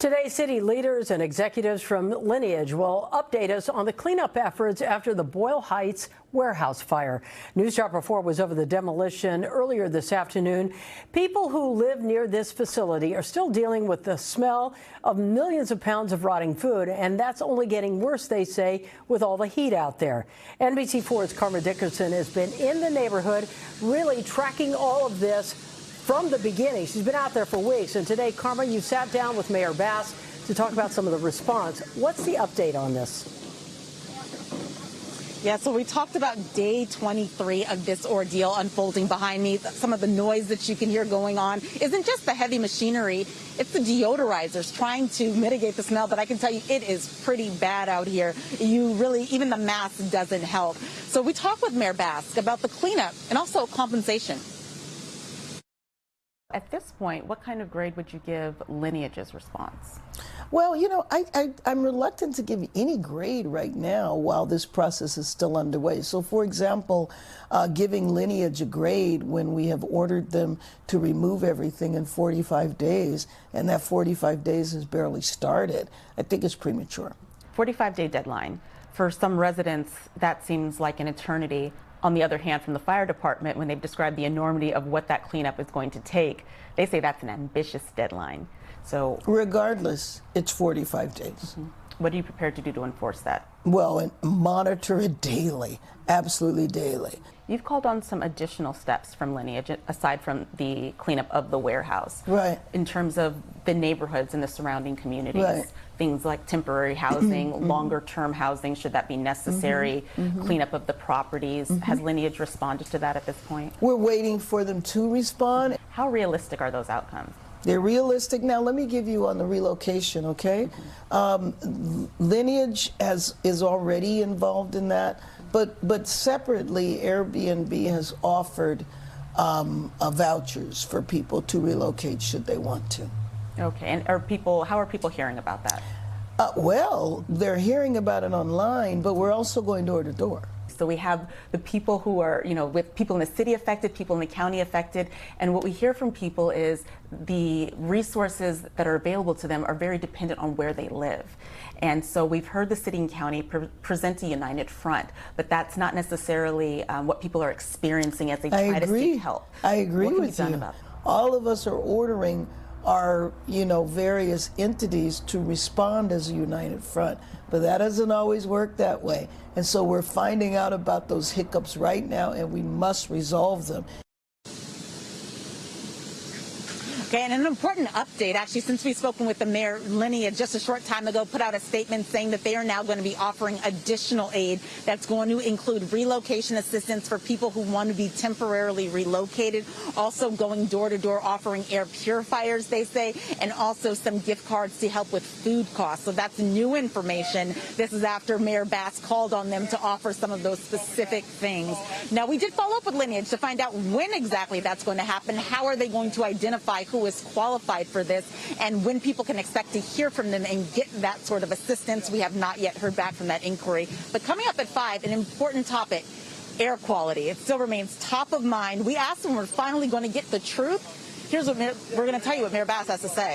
Today, city leaders and executives from Lineage will update us on the cleanup efforts after the Boyle Heights warehouse fire. News Chopper 4 was over the demolition earlier this afternoon. People who live near this facility are still dealing with the smell of millions of pounds of rotting food, and that's only getting worse, they say, with all the heat out there. NBC4's Karma Dickerson has been in the neighborhood, really tracking all of this from the beginning. She's been out there for weeks, and today, Karma, you sat down with Mayor Bass to talk about some of the response. What's the update on this? Yeah, so we talked about day 23 of this ordeal unfolding behind me. Some of the noise that you can hear going on isn't just the heavy machinery, it's the deodorizers trying to mitigate the smell, but I can tell you it is pretty bad out here. Even the mask doesn't help. So we talked with Mayor Bass about the cleanup and also compensation. At this point, what kind of grade would you give Lineage's response? Well, I'm reluctant to give any grade right now while this process is still underway. So, for example, giving Lineage a grade when we have ordered them to remove everything in 45 days, and that 45 days has barely started, I think is premature. 45-day deadline. For some residents, that seems like an eternity. On the other hand, from the fire department, when they've described the enormity of what that cleanup is going to take, they say that's an ambitious deadline. So, regardless, it's 45 days. Mm-hmm. What are you prepared to do to enforce that? Well, and monitor it daily, absolutely daily. You've called on some additional steps from Lineage, aside from the cleanup of the warehouse. Right. In terms of the neighborhoods and the surrounding communities. Right. Things like temporary housing, longer-term housing, should that be necessary, cleanup of the properties. Has Lineage responded to that at this point? We're waiting for them to respond. How realistic are those outcomes? They're realistic. Now, let me give you on the relocation, okay? Lineage is already involved in that, but separately, Airbnb has offered vouchers for people to relocate should they want to. Okay, and how are people hearing about that? Well, they're hearing about it online, but we're also going door to door. So we have the people who are, with people in the city affected, people in the county affected, and what we hear from people is the resources that are available to them are very dependent on where they live. And so we've heard the city and county present a united front, but that's not necessarily what people are experiencing as they try to seek help. I agree with you. What can be done about it? All of us are ordering our, various entities to respond as a united front, but that doesn't always work that way. And so we're finding out about those hiccups right now, and we must resolve them. Okay, and an important update, actually, since we've spoken with the mayor, Lineage, just a short time ago, put out a statement saying that they are now going to be offering additional aid that's going to include relocation assistance for people who want to be temporarily relocated, also going door to door offering air purifiers, they say, and also some gift cards to help with food costs. So that's new information. This is after Mayor Bass called on them to offer some of those specific things. Now, we did follow up with Lineage to find out when exactly that's going to happen. How are they going to identify who is qualified for this, and when people can expect to hear from them and get that sort of assistance? We have not yet heard back from that inquiry. But coming up at 5, an important topic, air quality. It still remains top of mind. We asked them, we're finally going to get the truth. Here's what we're going to tell you what Mayor Bass has to say.